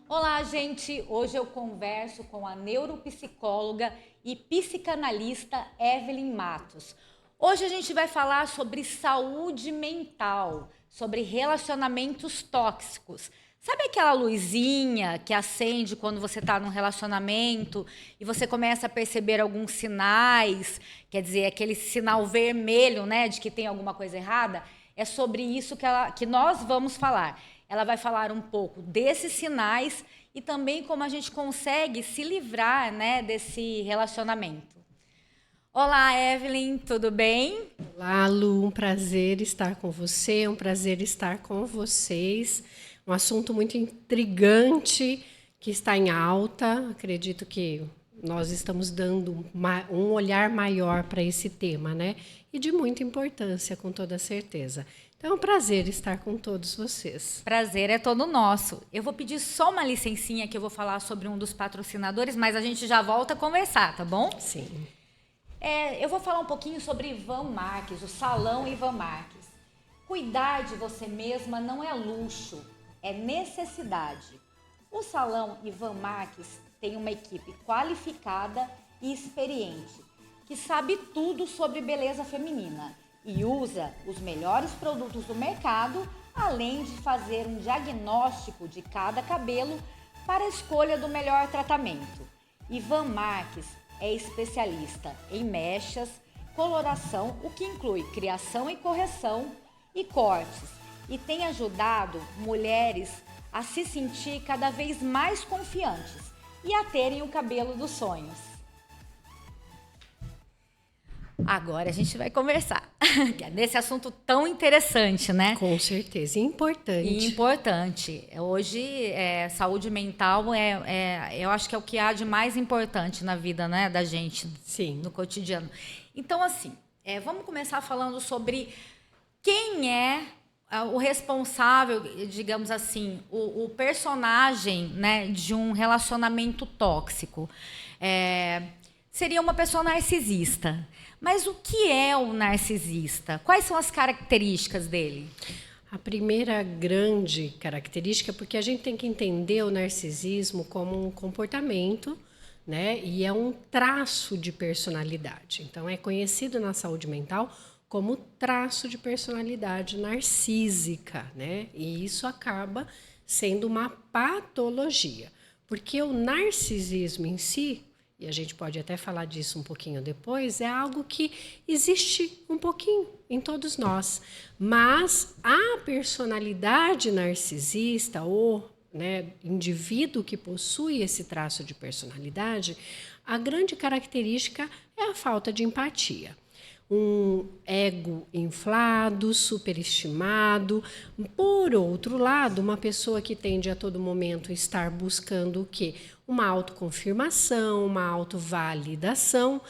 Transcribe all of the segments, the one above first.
Olá, gente! Hoje eu converso com a neuropsicóloga e psicanalista Evelyn Matos. Hoje a gente vai falar sobre saúde mental, sobre relacionamentos tóxicos. Sabe aquela luzinha que acende quando você está num relacionamento e você começa a perceber alguns sinais, quer dizer, aquele sinal vermelho, né, de que tem alguma coisa errada? É sobre isso que nós vamos falar. Ela vai falar um pouco desses sinais e também como a gente consegue se livrar, né, desse relacionamento. Olá, Evelyn, tudo bem? Olá, Lu, um prazer estar com você, um prazer estar com vocês. Um assunto muito intrigante que está em alta. Acredito que nós estamos dando um olhar maior para esse tema, né? E de muita importância, com toda certeza. Então, é um prazer estar com todos vocês. Prazer é todo nosso. Eu vou pedir só uma licencinha que eu vou falar sobre um dos patrocinadores, mas a gente já volta a conversar, tá bom? Sim. Eu vou falar um pouquinho sobre Ivan Marques, o Salão Ivan Marques. Cuidar de você mesma não é luxo, é necessidade. O Salão Ivan Marques tem uma equipe qualificada e experiente, que sabe tudo sobre beleza feminina e usa os melhores produtos do mercado, além de fazer um diagnóstico de cada cabelo para a escolha do melhor tratamento. Ivan Marques é especialista em mechas, coloração, o que inclui criação e correção e cortes, e tem ajudado mulheres a se sentir cada vez mais confiantes e a terem o cabelo dos sonhos. Agora a gente vai conversar nesse assunto tão interessante, né? Com certeza, importante. E importante. Hoje, saúde mental eu acho que é o que há de mais importante na vida, né, da gente, Sim. no cotidiano. Então, assim, vamos começar falando sobre quem é o responsável, digamos assim, o personagem, né, de um relacionamento tóxico. Seria uma pessoa narcisista. Mas o que é o narcisista? Quais são as características dele? A primeira grande característica, porque a gente tem que entender o narcisismo como um comportamento, né? E é um traço de personalidade. Então, é conhecido na saúde mental como traço de personalidade narcísica, né? E isso acaba sendo uma patologia, porque o narcisismo em si, e a gente pode até falar disso um pouquinho depois, é algo que existe um pouquinho em todos nós. Mas a personalidade narcisista, ou, né, indivíduo que possui esse traço de personalidade, a grande característica é a falta de empatia. Um ego inflado, superestimado. Por outro lado, uma pessoa que tende a todo momento estar buscando o quê? Uma autoconfirmação, uma autovalidação,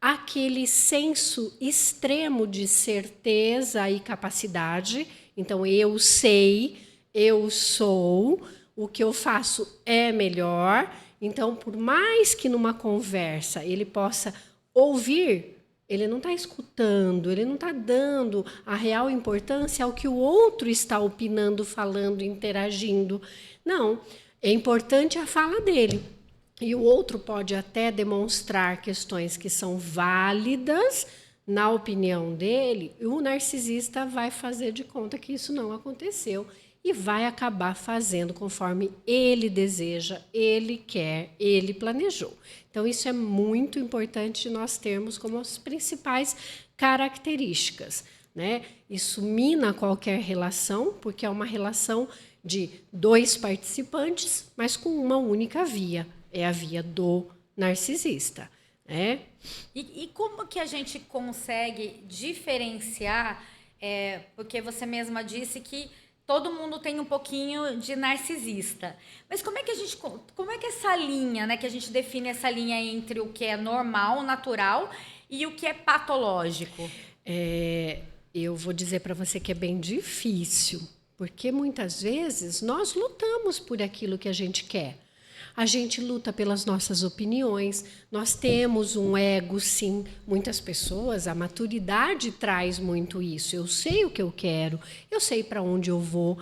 aquele senso extremo de certeza e capacidade. Então, eu sei, eu sou, o que eu faço é melhor. Então, por mais que numa conversa ele possa ouvir, ele não está escutando, ele não está dando a real importância ao que o outro está opinando, falando, interagindo. Não, é importante a fala dele. E o outro pode até demonstrar questões que são válidas na opinião dele, e o narcisista vai fazer de conta que isso não aconteceu e vai acabar fazendo conforme ele deseja, ele quer, ele planejou. Então, isso é muito importante nós termos como as principais características, né? Isso mina qualquer relação, porque é uma relação de dois participantes, mas com uma única via. É a via do narcisista, né? E como que a gente consegue diferenciar, porque você mesma disse que todo mundo tem um pouquinho de narcisista. Mas como é que essa linha, né, que a gente define essa linha entre o que é normal, natural e o que é patológico? Eu vou dizer para você que é bem difícil, porque muitas vezes nós lutamos por aquilo que a gente quer. A gente luta pelas nossas opiniões, nós temos um ego, sim. Muitas pessoas, a maturidade traz muito isso. Eu sei o que eu quero, eu sei para onde eu vou.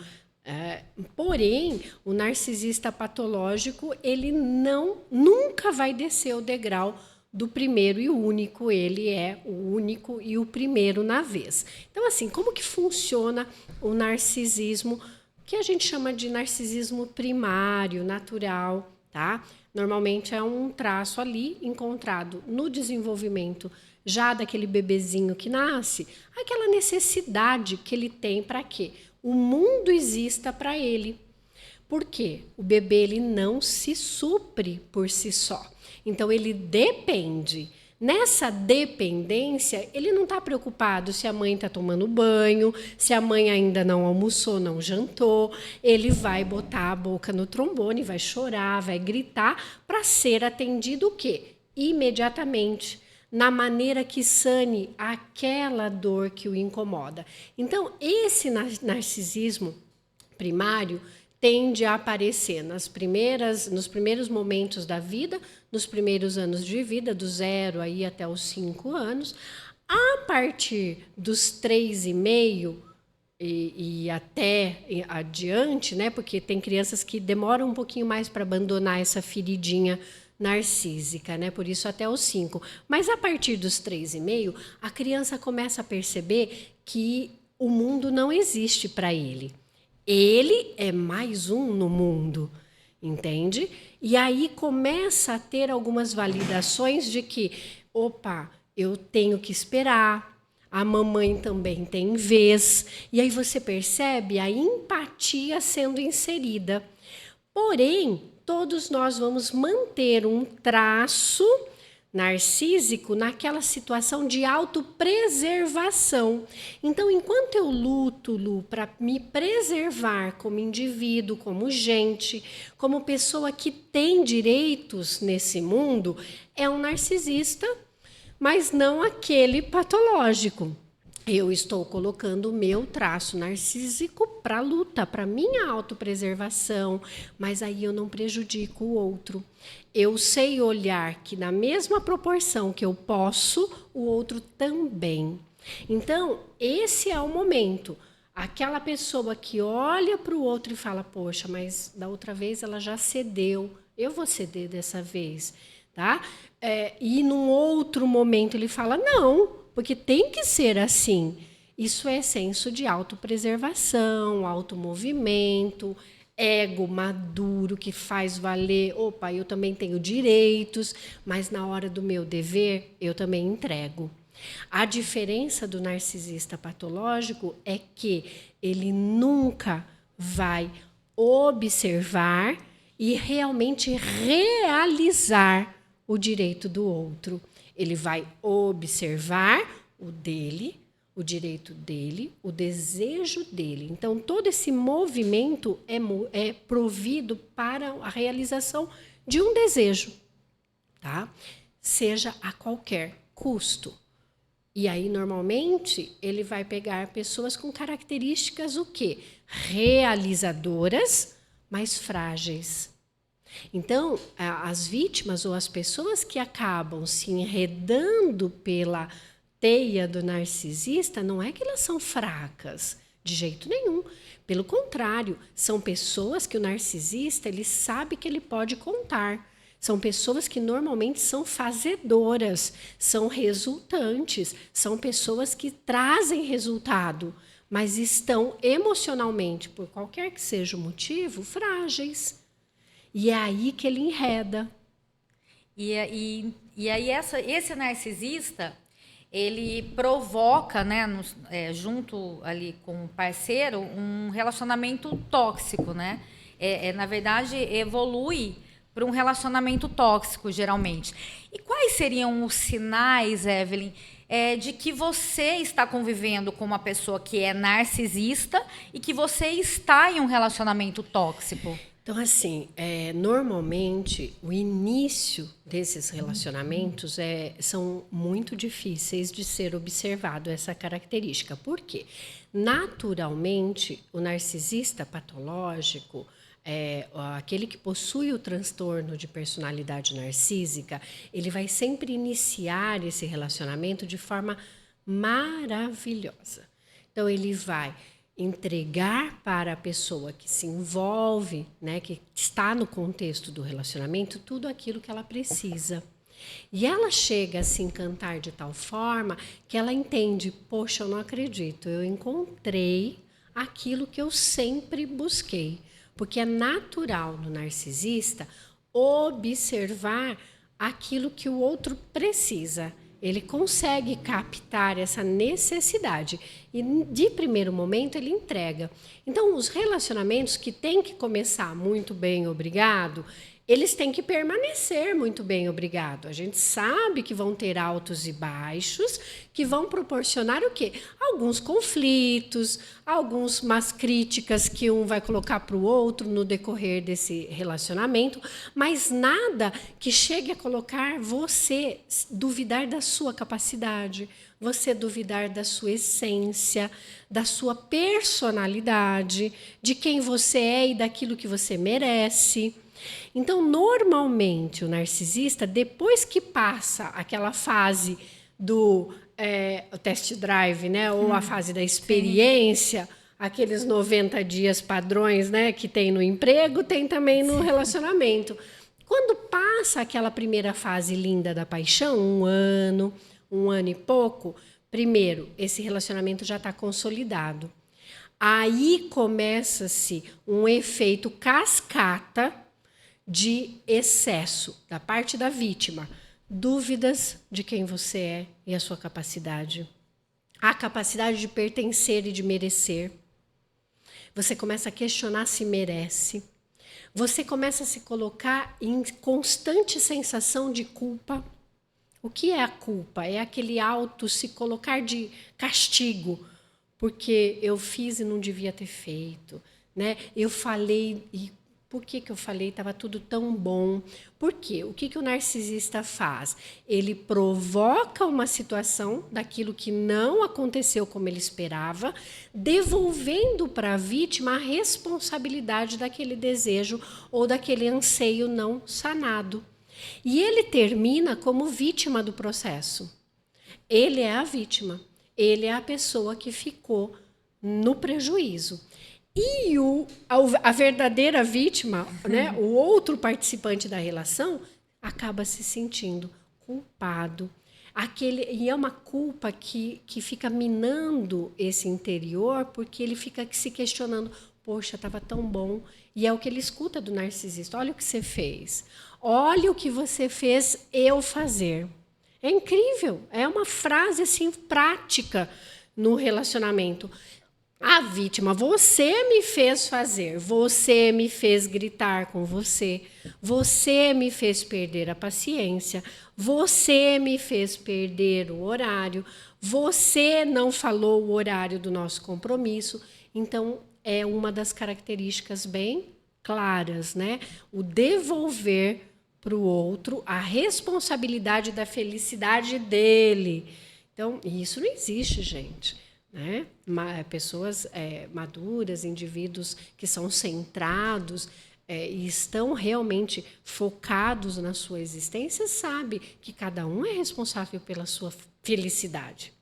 Porém, o narcisista patológico, ele nunca vai descer o degrau do primeiro e único. Ele é o único e o primeiro na vez. Então, assim, como que funciona o narcisismo, que a gente chama de narcisismo primário, natural, tá? Normalmente é um traço ali encontrado no desenvolvimento já daquele bebezinho que nasce, aquela necessidade que ele tem para quê? O mundo exista para ele. Por quê? O bebê ele não se supre por si só. Então, ele depende. Nessa dependência, ele não está preocupado se a mãe está tomando banho, se a mãe ainda não almoçou, não jantou. Ele vai botar a boca no trombone, vai chorar, vai gritar para ser atendido o quê? Imediatamente, na maneira que sane aquela dor que o incomoda. Então, esse narcisismo primário tende a aparecer nos primeiros momentos da vida, nos primeiros anos de vida, do 0 aí até os 5 anos. A partir dos 3,5 e até adiante, né? Porque tem crianças que demoram um pouquinho mais para abandonar essa feridinha narcísica, né? Por isso até os 5. Mas a partir dos 3,5, a criança começa a perceber que o mundo não existe para ele. Ele é mais um no mundo, entende? E aí começa a ter algumas validações de que, opa, eu tenho que esperar, a mamãe também tem vez. E aí você percebe a empatia sendo inserida. Porém, todos nós vamos manter um traço narcísico naquela situação de autopreservação. Então, enquanto eu luto, Lu, para me preservar como indivíduo, como gente, como pessoa que tem direitos nesse mundo, é um narcisista, mas não aquele patológico. Eu estou colocando o meu traço narcísico para a luta, para a minha autopreservação, mas aí eu não prejudico o outro. Eu sei olhar que na mesma proporção que eu posso, o outro também. Então, esse é o momento. Aquela pessoa que olha para o outro e fala, poxa, mas da outra vez ela já cedeu, eu vou ceder dessa vez, tá? E num outro momento ele fala, não, porque tem que ser assim. Isso é senso de autopreservação, automovimento, ego maduro que faz valer, opa, eu também tenho direitos, mas na hora do meu dever, eu também entrego. A diferença do narcisista patológico é que ele nunca vai observar e realmente realizar o direito do outro. Ele vai observar o dele, o direito dele, o desejo dele. Então, todo esse movimento é provido para a realização de um desejo, tá? Seja a qualquer custo. E aí, normalmente, ele vai pegar pessoas com características o quê? Realizadoras, mas frágeis. Então, as vítimas ou as pessoas que acabam se enredando pela teia do narcisista, não é que elas são fracas, de jeito nenhum. Pelo contrário, são pessoas que o narcisista ele sabe que ele pode contar. São pessoas que normalmente são fazedoras, são resultantes, são pessoas que trazem resultado, mas estão emocionalmente, por qualquer que seja o motivo, frágeis. E é aí que ele enreda. E aí esse narcisista, ele provoca, né, junto ali com o parceiro, um relacionamento tóxico, né? Na verdade, evolui para um relacionamento tóxico, geralmente. E quais seriam os sinais, Evelyn, de que você está convivendo com uma pessoa que é narcisista e que você está em um relacionamento tóxico? Então, assim, normalmente, o início desses relacionamentos são muito difíceis de ser observado, essa característica. Por quê? Naturalmente, o narcisista patológico, aquele que possui o transtorno de personalidade narcísica, ele vai sempre iniciar esse relacionamento de forma maravilhosa. Então, ele vai entregar para a pessoa que se envolve, né, que está no contexto do relacionamento, tudo aquilo que ela precisa. E ela chega a se encantar de tal forma que ela entende, poxa, eu não acredito, eu encontrei aquilo que eu sempre busquei. Porque é natural no narcisista observar aquilo que o outro precisa. Ele consegue captar essa necessidade e, de primeiro momento, ele entrega. Então, os relacionamentos que têm que começar muito bem, obrigado, eles têm que permanecer muito bem, obrigado. A gente sabe que vão ter altos e baixos, que vão proporcionar o quê? Alguns conflitos, algumas críticas que um vai colocar para o outro no decorrer desse relacionamento, mas nada que chegue a colocar você duvidar da sua capacidade, você duvidar da sua essência, da sua personalidade, de quem você é e daquilo que você merece. Então, normalmente, o narcisista, depois que passa aquela fase do o test drive, né, ou a fase da experiência, sim, aqueles 90 dias padrões, né, que tem no emprego, tem também no relacionamento. Quando passa aquela primeira fase linda da paixão, um ano e pouco, primeiro, esse relacionamento já está consolidado. Aí começa-se um efeito cascata de excesso da parte da vítima, dúvidas de quem você é e a sua capacidade, a capacidade de pertencer e de merecer. Você começa a questionar se merece. Você começa a se colocar em constante sensação de culpa. O que é a culpa? É aquele auto se colocar de castigo, porque eu fiz e não devia ter feito, né? Eu falei e por que eu falei? Estava tudo tão bom. Por quê? O que o narcisista faz? Ele provoca uma situação daquilo que não aconteceu como ele esperava, devolvendo para a vítima a responsabilidade daquele desejo ou daquele anseio não sanado. E ele termina como vítima do processo. Ele é a vítima. Ele é a pessoa que ficou no prejuízo. E a verdadeira vítima, né, o outro participante da relação, acaba se sentindo culpado. E é uma culpa que fica minando esse interior, porque ele fica se questionando, poxa, estava tão bom. E é o que ele escuta do narcisista, olha o que você fez. Olha o que você fez eu fazer. É incrível, é uma frase assim, prática no relacionamento. A vítima, você me fez fazer, você me fez gritar com você me fez perder a paciência, você me fez perder o horário, você não falou o horário do nosso compromisso. Então, é uma das características bem claras, né? O devolver para o outro a responsabilidade da felicidade dele. Então, isso não existe, gente. Né? Pessoas maduras, indivíduos que são centrados e estão realmente focados na sua existência, sabe que cada um é responsável pela sua felicidade.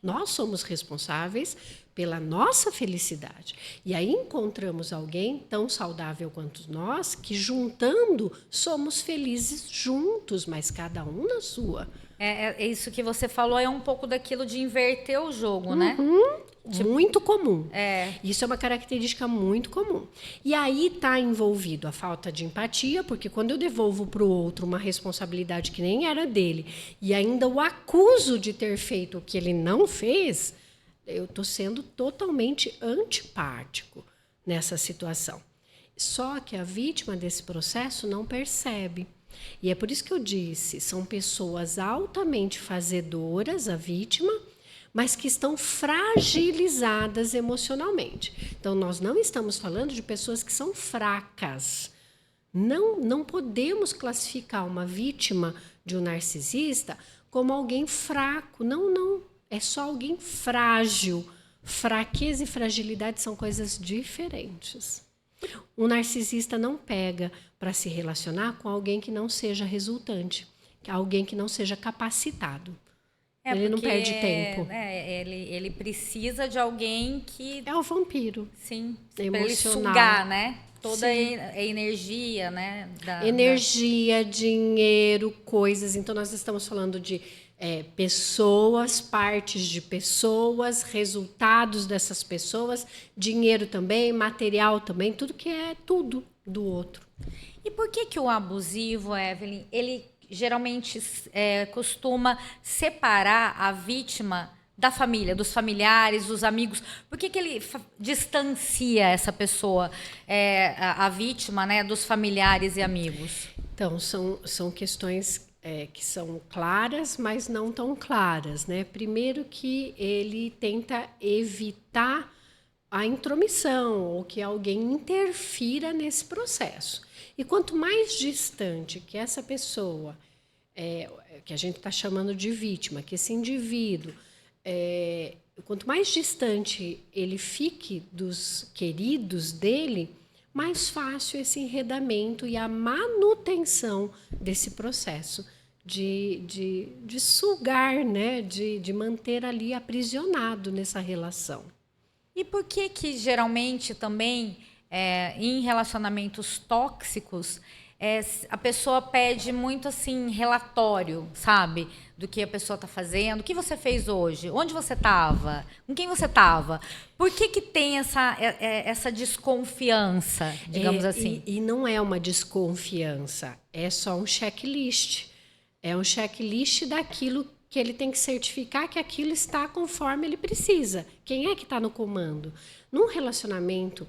Nós somos responsáveis pela nossa felicidade. E aí encontramos alguém tão saudável quanto nós, que juntando somos felizes juntos, mas cada um na sua. É isso que você falou, é um pouco daquilo de inverter o jogo, né? Tipo, muito comum. É. Isso é uma característica muito comum. E aí está envolvido a falta de empatia, porque quando eu devolvo para o outro uma responsabilidade que nem era dele e ainda o acuso de ter feito o que ele não fez, eu estou sendo totalmente antipático nessa situação. Só que a vítima desse processo não percebe. E é por isso que eu disse, são pessoas altamente fazedoras, a vítima, mas que estão fragilizadas emocionalmente. Então, nós não estamos falando de pessoas que são fracas. Não podemos classificar uma vítima de um narcisista como alguém fraco. Não. É só alguém frágil. Fraqueza e fragilidade são coisas diferentes. Um narcisista não pega para se relacionar com alguém que não seja resultante, alguém que não seja capacitado. Ele não porque, perde tempo. né, ele precisa de alguém que, É o vampiro. sim, É para ele emocional. sugar, né? Toda Sim. a energia, né? Energia, dinheiro, coisas. Então, nós estamos falando de pessoas, partes de pessoas, resultados dessas pessoas, dinheiro também, material também, tudo que é tudo do outro. E por que o abusivo, Evelyn, ele geralmente costuma separar a vítima da família, dos familiares, dos amigos? Por que ele distancia essa pessoa, a vítima, né, dos familiares e amigos? Então, são questões que são claras, mas não tão claras, né? Primeiro que ele tenta evitar a intromissão ou que alguém interfira nesse processo. E quanto mais distante que essa pessoa, que a gente está chamando de vítima, que esse indivíduo, quanto mais distante ele fique dos queridos dele, mais fácil esse enredamento e a manutenção desse processo de sugar, né? de manter ali aprisionado nessa relação. E por que geralmente também, em relacionamentos tóxicos, a pessoa pede muito assim relatório, sabe? Do que a pessoa está fazendo, o que você fez hoje, onde você estava, com quem você estava. Por que tem essa desconfiança, digamos assim? E não é uma desconfiança, é só um checklist. É um checklist daquilo que ele tem que certificar que aquilo está conforme ele precisa. Quem é que está no comando? Num relacionamento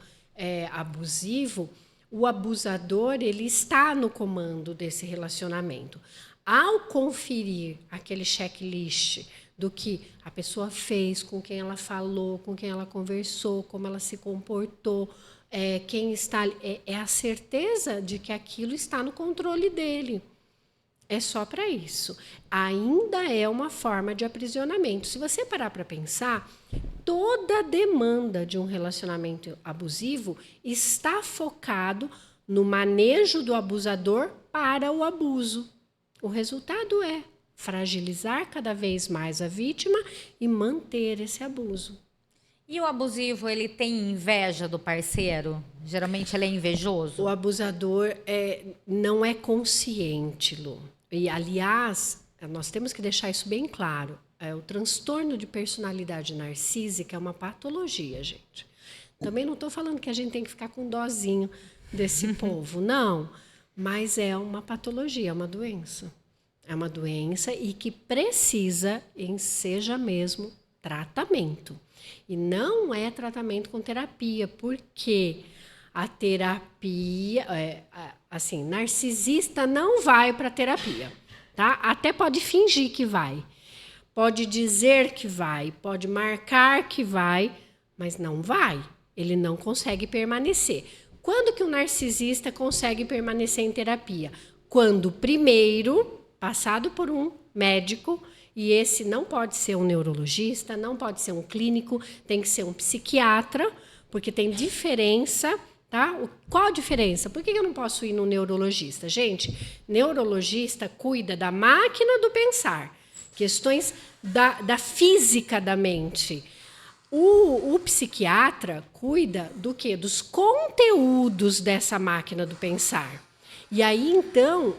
abusivo, o abusador ele está no comando desse relacionamento. Ao conferir aquele checklist do que a pessoa fez, com quem ela falou, com quem ela conversou, como ela se comportou, quem está é a certeza de que aquilo está no controle dele. É só para isso. Ainda é uma forma de aprisionamento. Se você parar para pensar, toda a demanda de um relacionamento abusivo está focado no manejo do abusador para o abuso. O resultado é fragilizar cada vez mais a vítima e manter esse abuso. E o abusivo, ele tem inveja do parceiro? Geralmente ele é invejoso? O abusador não é consciente, Lu. E, aliás, nós temos que deixar isso bem claro. O transtorno de personalidade narcísica é uma patologia, gente. Também não estou falando que a gente tem que ficar com dozinho desse povo, não. Mas é uma patologia, é uma doença. É uma doença e que precisa, seja mesmo, tratamento. E não é tratamento com terapia, porque a terapia, assim, narcisista não vai para terapia, tá? Até pode fingir que vai, pode dizer que vai, pode marcar que vai, mas não vai. Ele não consegue permanecer. Quando que o narcisista consegue permanecer em terapia? Quando primeiro, passado por um médico, e esse não pode ser um neurologista, não pode ser um clínico, tem que ser um psiquiatra, porque tem diferença. Tá? Qual a diferença? Por que eu não posso ir no neurologista? Gente, neurologista cuida da máquina do pensar, questões da física da mente. O psiquiatra cuida do quê? Dos conteúdos dessa máquina do pensar. E aí, então,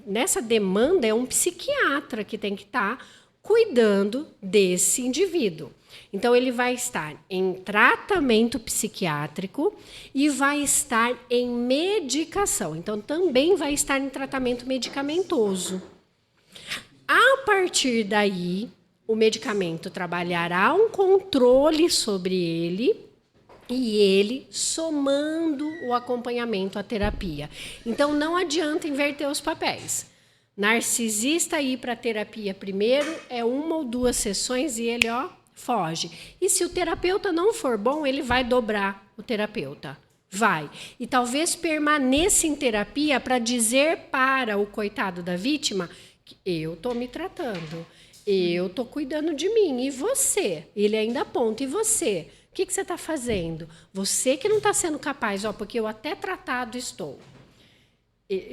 nessa demanda, é um psiquiatra que tem que estar cuidando desse indivíduo. Então, ele vai estar em tratamento psiquiátrico e vai estar em medicação. Então, também vai estar em tratamento medicamentoso. A partir daí, o medicamento trabalhará um controle sobre ele e ele somando o acompanhamento à terapia. Então, não adianta inverter os papéis. Narcisista ir para a terapia primeiro é 1 ou 2 sessões e ele, foge. E se o terapeuta não for bom, ele vai dobrar o terapeuta. Vai. E talvez permaneça em terapia para dizer para o coitado da vítima que eu estou me tratando, eu estou cuidando de mim. E você? Ele ainda aponta. E você? O que você está fazendo? Você que não está sendo capaz, porque eu até tratado estou.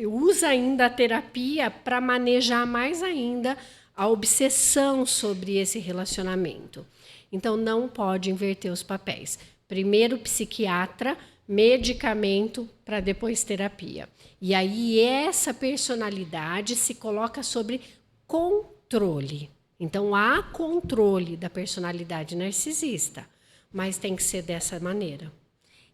Usa ainda a terapia para manejar mais ainda a obsessão sobre esse relacionamento. Então, não pode inverter os papéis. Primeiro psiquiatra, medicamento, para depois terapia. E aí essa personalidade se coloca sobre controle. Então, há controle da personalidade narcisista, mas tem que ser dessa maneira.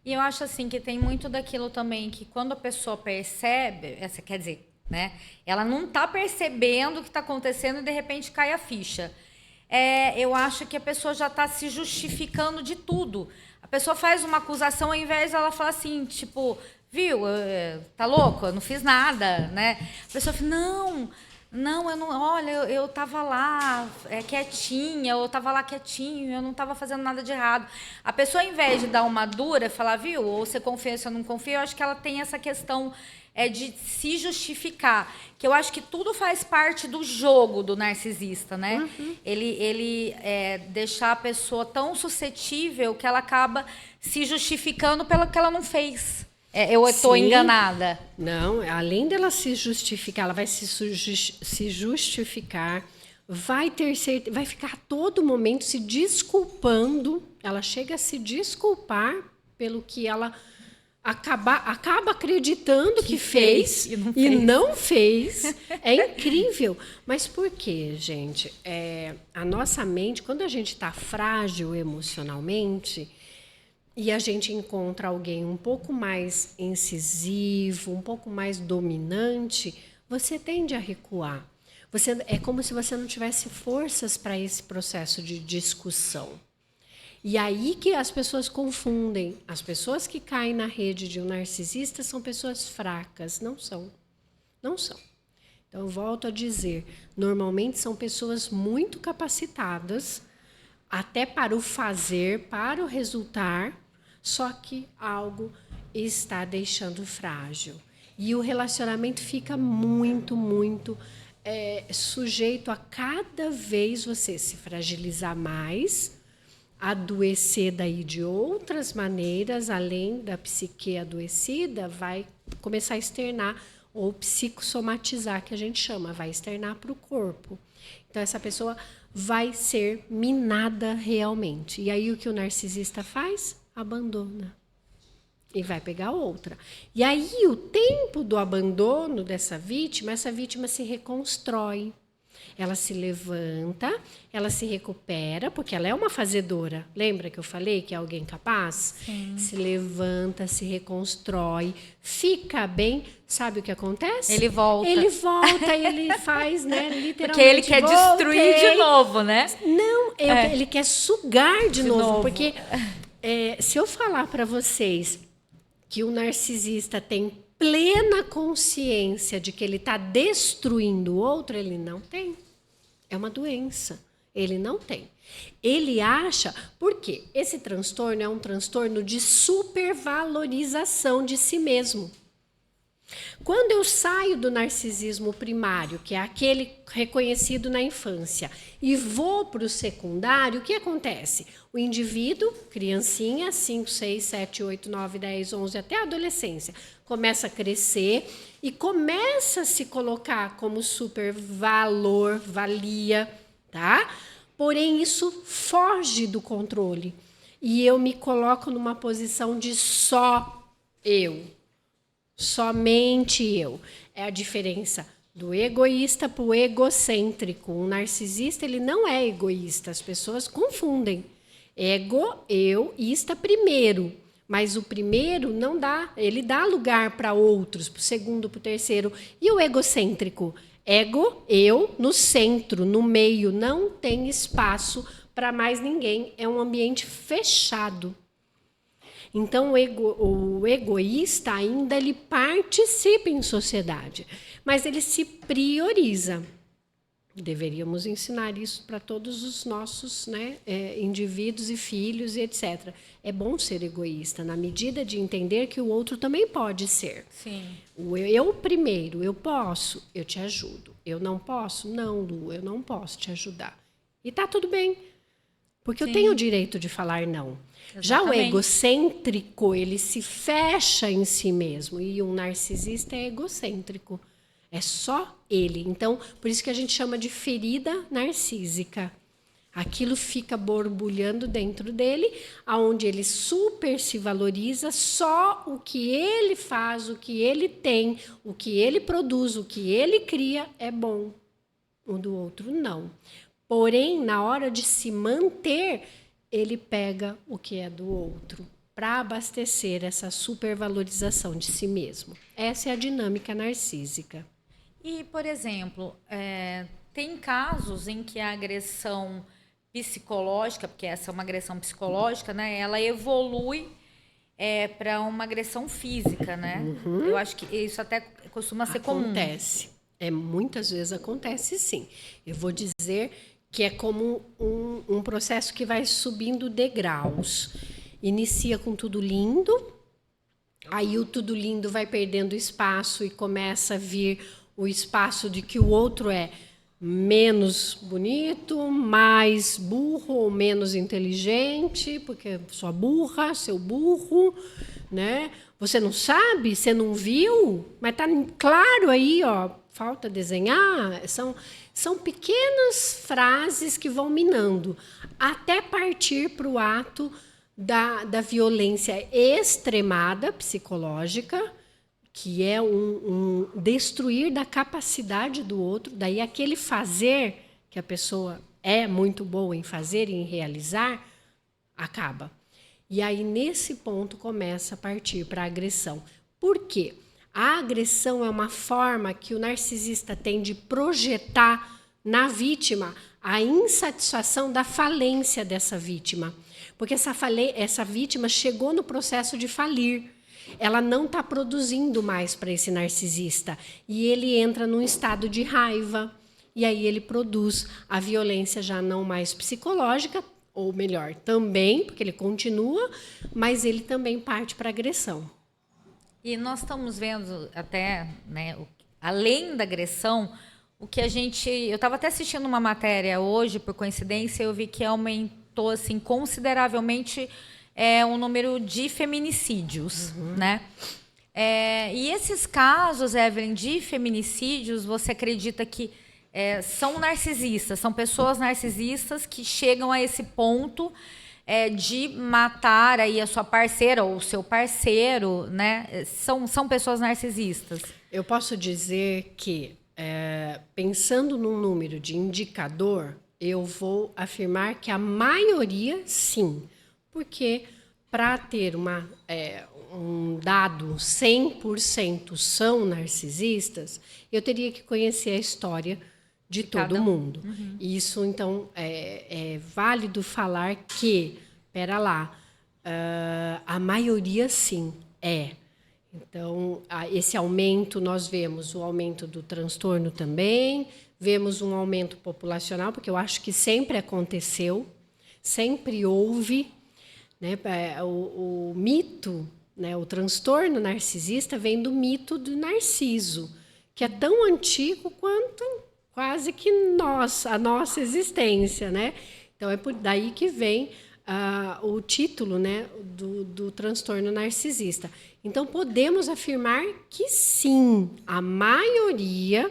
E eu acho assim que tem muito daquilo também que quando a pessoa percebe, quer dizer, né, ela não está percebendo o que está acontecendo e de repente cai a ficha. Eu acho que a pessoa já está se justificando de tudo. A pessoa faz uma acusação ao invés dela falar assim, tipo, viu, tá louco? Eu não fiz nada, né? A pessoa fala, não, eu não, olha, eu tava lá quietinha, eu tava lá quietinho, eu não tava fazendo nada de errado. A pessoa, ao invés de dar uma dura, falar, viu, ou você confia, ou não confia, eu acho que ela tem essa questão de se justificar, que eu acho que tudo faz parte do jogo do narcisista, né? Uhum. Ele deixar a pessoa tão suscetível que ela acaba se justificando pelo que ela não fez. Eu estou enganada. Não, além dela se justificar, ela vai se justificar, vai ficar a todo momento se desculpando. Ela chega a se desculpar pelo que ela acaba acreditando que fez e não fez. É incrível. Mas por quê, gente? A nossa mente, quando a gente está frágil emocionalmente e a gente encontra alguém um pouco mais incisivo, um pouco mais dominante, você tende a recuar. É como se você não tivesse forças para esse processo de discussão. E aí que as pessoas confundem. As pessoas que caem na rede de um narcisista são pessoas fracas. Não são. Não são. Então, eu volto a dizer, normalmente são pessoas muito capacitadas, até para o fazer, para o resultar, só que algo está deixando frágil. E o relacionamento fica muito, muito sujeito a cada vez você se fragilizar mais, adoecer daí de outras maneiras, além da psique adoecida, vai começar a externar, ou psicossomatizar, que a gente chama, vai externar para o corpo. Então, essa pessoa vai ser minada realmente. E aí, o que o narcisista faz? Abandona. E vai pegar outra. E aí, o tempo do abandono dessa vítima, essa vítima se reconstrói. Ela se levanta, ela se recupera, porque ela é uma fazedora. Lembra que eu falei que é alguém capaz? Sim. Se levanta, se reconstrói, fica bem. Sabe o que acontece? Ele volta. Ele volta e ele faz, né, literalmente. Porque ele quer destruir de novo, né? Não, ele quer sugar de novo. Porque se eu falar para vocês que o narcisista tem plena consciência de que ele está destruindo o outro, ele não tem. É uma doença. Ele não tem. Ele acha... Por quê? Esse transtorno é um transtorno de supervalorização de si mesmo. Quando eu saio do narcisismo primário, que é aquele reconhecido na infância, e vou para o secundário, o que acontece? O indivíduo, criancinha, 5, 6, 7, 8, 9, 10, 11, até a adolescência, começa a crescer e começa a se colocar como supervalor, valia, tá? Porém, isso foge do controle. E eu me coloco numa posição de só eu. Somente eu. É a diferença do egoísta para o egocêntrico. Um narcisista, ele não é egoísta. As pessoas confundem. Ego, eu, ista primeiro. Mas o primeiro não dá. Ele dá lugar para outros, para o segundo, para o terceiro. E o egocêntrico? Ego, eu, no centro, no meio. Não tem espaço para mais ninguém. É um ambiente fechado. Então, o egoísta ainda ele participa em sociedade, mas ele se prioriza. Deveríamos ensinar isso para todos os nossos, né, indivíduos e filhos e etc. É bom ser egoísta, na medida de entender que o outro também pode ser. Sim. Eu primeiro, eu posso, eu te ajudo. Eu não posso? Não, Lu, eu não posso te ajudar. E tá tudo bem, porque eu tenho o direito de falar não. Exatamente. Já o egocêntrico, ele se fecha em si mesmo. E um narcisista é egocêntrico. É só ele. Então, por isso que a gente chama de ferida narcísica. Aquilo fica borbulhando dentro dele, aonde ele super se valoriza, só o que ele faz, o que ele tem, o que ele produz, o que ele cria é bom. O do outro não. Porém, na hora de se manter, ele pega o que é do outro para abastecer essa supervalorização de si mesmo. Essa é a dinâmica narcísica. E, por exemplo, tem casos em que a agressão psicológica, porque essa é uma agressão psicológica, né? Ela evolui para uma agressão física, né? Eu acho que isso até costuma ser comum. Acontece. Muitas vezes acontece, sim. Eu vou dizer que é como um processo que vai subindo degraus. Inicia com tudo lindo, aí o tudo lindo vai perdendo espaço e começa a vir o espaço de que o outro é menos bonito, mais burro ou menos inteligente, porque sua burra, seu burro, né? Você não sabe, você não viu, mas tá claro aí, ó, falta desenhar. São pequenas frases que vão minando, até partir para o ato da violência extremada psicológica, que é um destruir da capacidade do outro, daí aquele fazer que a pessoa é muito boa em fazer e em realizar, acaba. E aí, nesse ponto, começa a partir para a agressão. Por quê? A agressão é uma forma que o narcisista tem de projetar na vítima a insatisfação da falência dessa vítima. Porque essa vítima chegou no processo de falir. Ela não está produzindo mais para esse narcisista. E ele entra num estado de raiva. E aí ele produz a violência já não mais psicológica, ou melhor, também, porque ele continua, mas ele também parte para a agressão. E nós estamos vendo até, né, além da agressão, o que a gente... Eu estava até assistindo uma matéria hoje, por coincidência, eu vi que aumentou assim, consideravelmente o número de feminicídios, né? E esses casos, Evelyn, de feminicídios, você acredita que são narcisistas, são pessoas narcisistas que chegam a esse ponto de matar aí a sua parceira ou o seu parceiro, né? São pessoas narcisistas. Eu posso dizer que, pensando num número de indicador, eu vou afirmar que a maioria, sim. Porque para ter um dado 100% são narcisistas, eu teria que conhecer a história de todo mundo. Uhum. Isso, então, é válido falar que, pera lá, a maioria, sim, é. Então, esse aumento, nós vemos o aumento do transtorno também, vemos um aumento populacional, porque eu acho que sempre aconteceu, sempre houve, né? O mito, né? O transtorno narcisista vem do mito do Narciso, que é tão antigo quanto quase que a nossa existência, né? Então, é por daí que vem o título, né, do transtorno narcisista. Então, podemos afirmar que sim, a maioria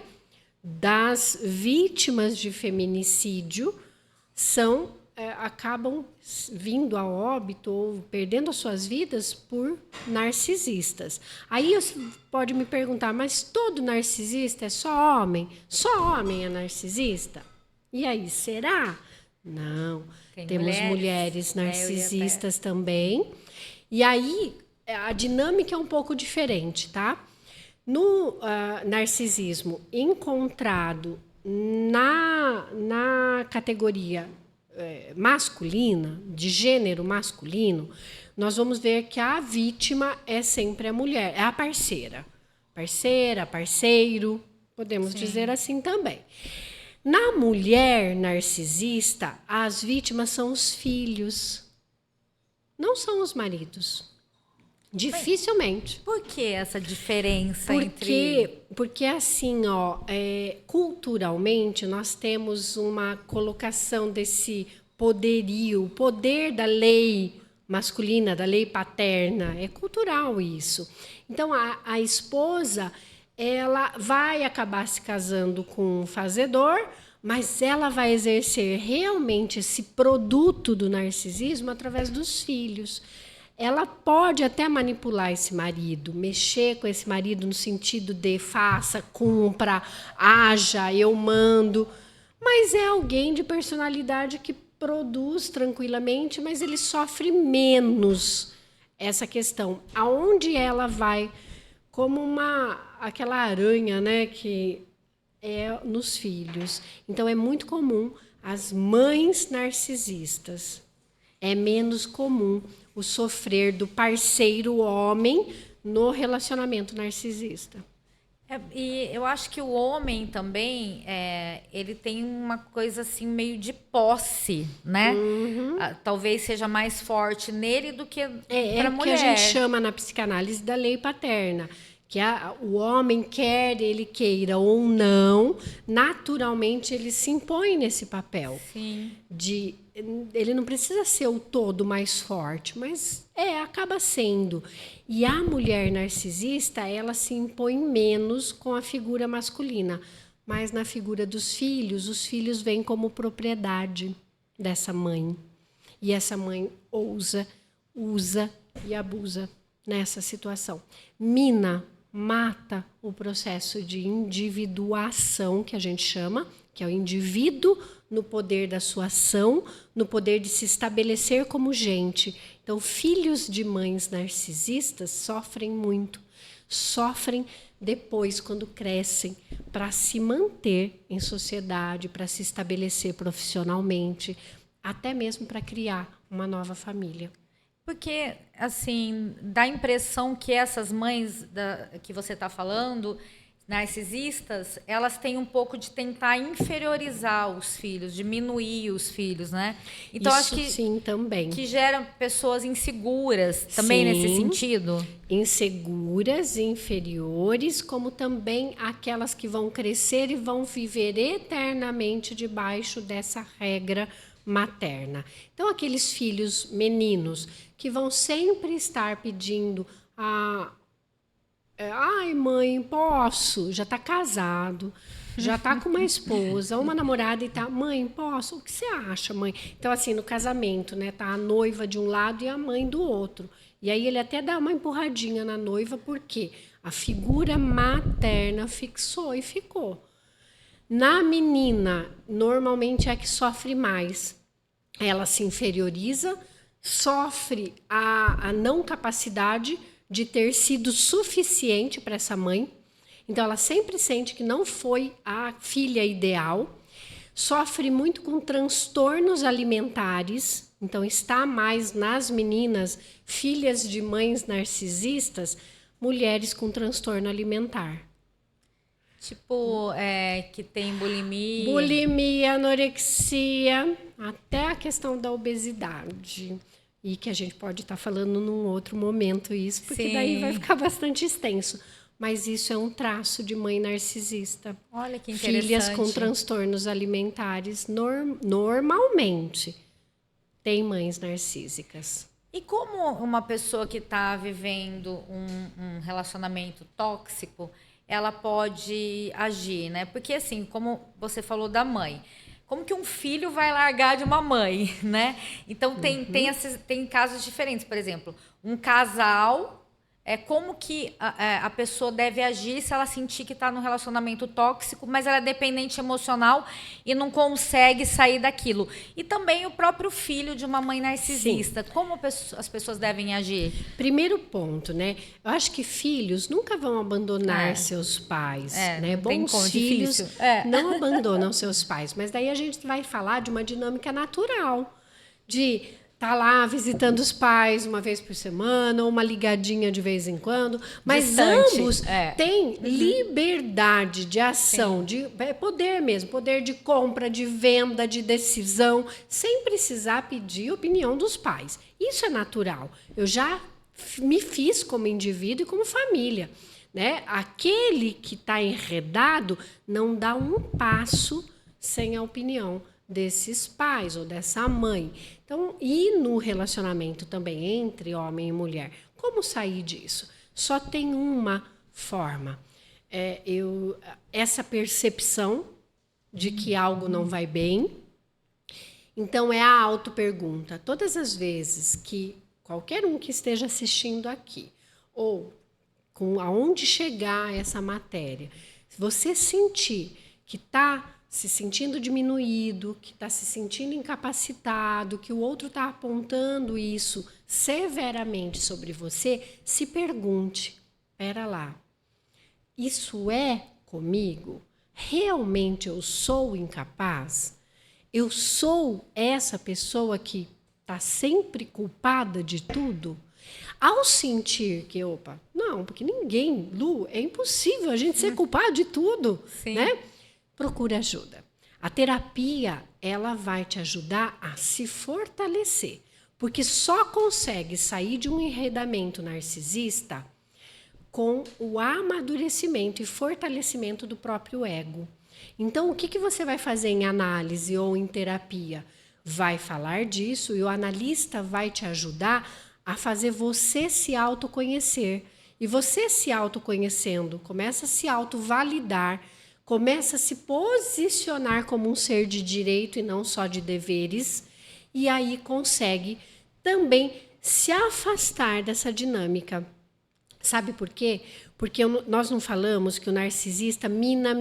das vítimas de feminicídio acabam vindo a óbito ou perdendo as suas vidas por narcisistas. Aí você pode me perguntar, mas todo narcisista é só homem? Só homem é narcisista? E aí, será? Não. Temos mulheres narcisistas também. E aí, a dinâmica é um pouco diferente, tá? No narcisismo encontrado na categoria masculina, de gênero masculino, nós vamos ver que a vítima é sempre a mulher, é a parceira. Parceira, parceiro, podemos dizer assim também. Na mulher narcisista, as vítimas são os filhos, não são os maridos. Dificilmente. Por que essa diferença Porque assim, culturalmente, nós temos uma colocação desse poderio, o poder da lei masculina, da lei paterna. É cultural isso. Então, a esposa, ela vai acabar se casando com um fazedor, mas ela vai exercer realmente esse produto do narcisismo através dos filhos. Ela pode até manipular esse marido, mexer com esse marido no sentido de faça, cumpra, haja, eu mando, mas é alguém de personalidade que produz tranquilamente, mas ele sofre menos essa questão. Aonde ela vai, como aquela aranha, né, que é nos filhos. Então, é muito comum as mães narcisistas. É menos comum o sofrer do parceiro homem no relacionamento narcisista. E eu acho que o homem também, ele tem uma coisa assim meio de posse, né? Talvez seja mais forte nele do que para a mulher. Que a gente chama na psicanálise da lei paterna, que o homem quer ele queira ou não, naturalmente ele se impõe nesse papel. Sim. Ele não precisa ser o todo mais forte, mas acaba sendo. E a mulher narcisista, ela se impõe menos com a figura masculina, mas na figura dos filhos, os filhos vêm como propriedade dessa mãe. E essa mãe usa e abusa nessa situação. Mata o processo de individuação, que a gente chama, que é o indivíduo no poder da sua ação, no poder de se estabelecer como gente. Então, filhos de mães narcisistas sofrem muito. Sofrem depois, quando crescem, para se manter em sociedade, para se estabelecer profissionalmente, até mesmo para criar uma nova família. Porque, assim, dá a impressão que essas mães que você está falando, narcisistas, elas têm um pouco de tentar inferiorizar os filhos, diminuir os filhos, né? Então, isso, acho que sim, também. Que geram pessoas inseguras, também sim, nesse sentido? Inseguras, inferiores, como também aquelas que vão crescer e vão viver eternamente debaixo dessa regra materna. Então, aqueles filhos meninos que vão sempre estar pedindo ai, mãe, posso? Já está casado, já está com uma esposa, uma namorada e tá, mãe, posso? O que você acha, mãe? Então, assim, no casamento, né, tá a noiva de um lado e a mãe do outro. E aí ele até dá uma empurradinha na noiva, porque a figura materna fixou e ficou. Na menina, normalmente é a que sofre mais. Ela se inferioriza, sofre a não capacidade de ter sido suficiente para essa mãe. Então, ela sempre sente que não foi a filha ideal. Sofre muito com transtornos alimentares. Então, está mais nas meninas, filhas de mães narcisistas, mulheres com transtorno alimentar. Tipo, que tem bulimia. Bulimia, anorexia, até a questão da obesidade. E que a gente pode estar falando num outro momento isso, porque Sim. daí vai ficar bastante extenso. Mas isso é um traço de mãe narcisista. Olha que interessante. Filhas com transtornos alimentares normalmente têm mães narcísicas. E como uma pessoa que está vivendo um relacionamento tóxico, ela pode agir, né? Porque assim, como você falou da mãe, como que um filho vai largar de uma mãe, né? Então tem casos diferentes, por exemplo, um casal, como que a pessoa deve agir se ela sentir que está num relacionamento tóxico, mas ela é dependente emocional e não consegue sair daquilo. E também o próprio filho de uma mãe narcisista. Sim. Como as pessoas devem agir? Primeiro ponto, né? Eu acho que filhos nunca vão abandonar seus pais, né? Bons filhos não abandonam seus pais, mas daí a gente vai falar de uma dinâmica natural, de tá lá visitando os pais uma vez por semana, ou uma ligadinha de vez em quando, mas distante. Ambos têm liberdade de ação, de poder mesmo, poder de compra, de venda, de decisão, sem precisar pedir opinião dos pais. Isso é natural. Eu já me fiz como indivíduo e como família, né? Aquele que está enredado não dá um passo sem a opinião desses pais ou dessa mãe. Então, e no relacionamento também entre homem e mulher, como sair disso? Só tem uma forma. essa percepção de que algo não vai bem. Então, é a autopergunta. Todas as vezes que qualquer um que esteja assistindo aqui, ou aonde chegar essa matéria, se você sentir que está se sentindo diminuído, que está se sentindo incapacitado, que o outro está apontando isso severamente sobre você, se pergunte, espera lá, isso é comigo? Realmente eu sou incapaz? Eu sou essa pessoa que está sempre culpada de tudo? Ao sentir que, não, porque ninguém, Lu, é impossível a gente ser culpado de tudo, Sim. né? Procure ajuda. A terapia, ela vai te ajudar a se fortalecer, porque só consegue sair de um enredamento narcisista com o amadurecimento e fortalecimento do próprio ego. Então, o que você vai fazer em análise ou em terapia? Vai falar disso e o analista vai te ajudar a fazer você se autoconhecer. E você se autoconhecendo, começa a se autovalidar, começa a se posicionar como um ser de direito e não só de deveres, e aí consegue também se afastar dessa dinâmica. Sabe por quê? Porque nós não falamos que o narcisista mina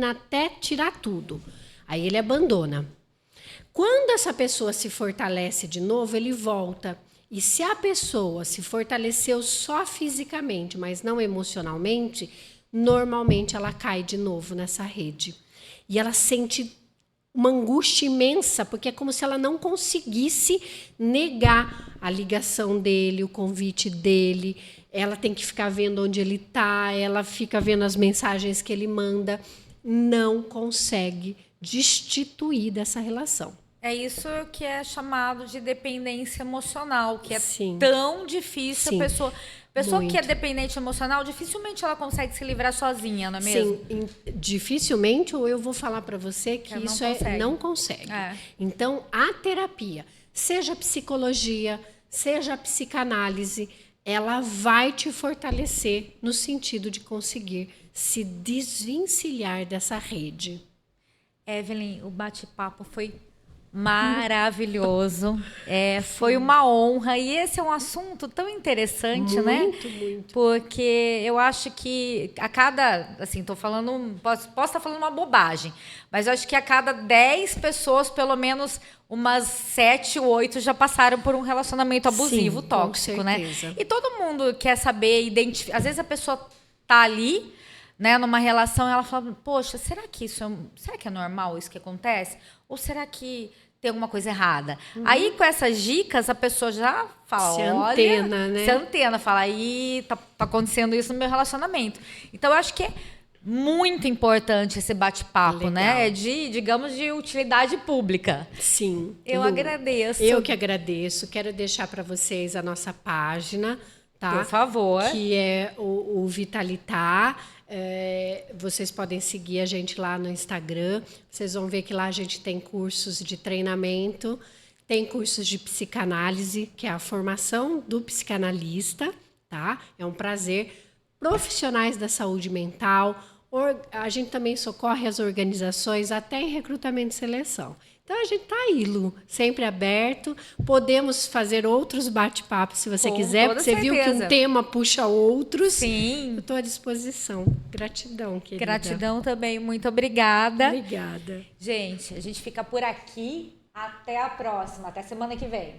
até tirar tudo. Aí ele abandona. Quando essa pessoa se fortalece de novo, ele volta. E se a pessoa se fortaleceu só fisicamente, mas não emocionalmente, normalmente ela cai de novo nessa rede. E ela sente uma angústia imensa, porque é como se ela não conseguisse negar a ligação dele, o convite dele. Ela tem que ficar vendo onde ele está, ela fica vendo as mensagens que ele manda. Não consegue destituir dessa relação. É isso que é chamado de dependência emocional, que é Sim. tão difícil. Sim. A pessoa Muito. que é dependente emocional, dificilmente ela consegue se livrar sozinha, não é mesmo? Sim, dificilmente, ou eu vou falar para você que Ela isso não consegue. não consegue. É. Então, a terapia, seja a psicologia, seja a psicanálise, ela vai te fortalecer no sentido de conseguir se desvencilhar dessa rede. Evelyn, o bate-papo foi maravilhoso. Foi uma honra. E esse é um assunto tão interessante, né? Muito. Porque eu acho que a cada... Assim, tô falando... Posso estar falando uma bobagem. Mas eu acho que a cada 10 pessoas, pelo menos umas 7, 8 já passaram por um relacionamento abusivo, Sim, tóxico, com né? certeza. E todo mundo quer saber, identificar. Às vezes a pessoa tá ali, né, numa relação, e ela fala, poxa, será que é normal isso que acontece? Ou será que tem alguma coisa errada? Aí, com essas dicas, a pessoa já fala, Se olha... antena, né? Se antena, fala, aí tá acontecendo isso no meu relacionamento. Então, eu acho que é muito importante esse bate-papo, né? É digamos, de utilidade pública. Sim. Eu Lu, agradeço. Eu que agradeço. Quero deixar para vocês a nossa página, tá? Por favor. Que é o Vitalitar. Vocês podem seguir a gente lá no Instagram. Vocês vão ver que lá a gente tem cursos de treinamento, tem cursos de psicanálise, que é a formação do psicanalista, tá? É um prazer. Profissionais da saúde mental. A gente também socorre as organizações até em recrutamento e seleção. Então, a gente está aí, Lu, sempre aberto. Podemos fazer outros bate-papos, se você quiser, porque você viu que um tema puxa outros. Sim. Eu estou à disposição. Gratidão, querida. Gratidão também. Muito obrigada. Obrigada. Gente, a gente fica por aqui. Até a próxima. Até semana que vem.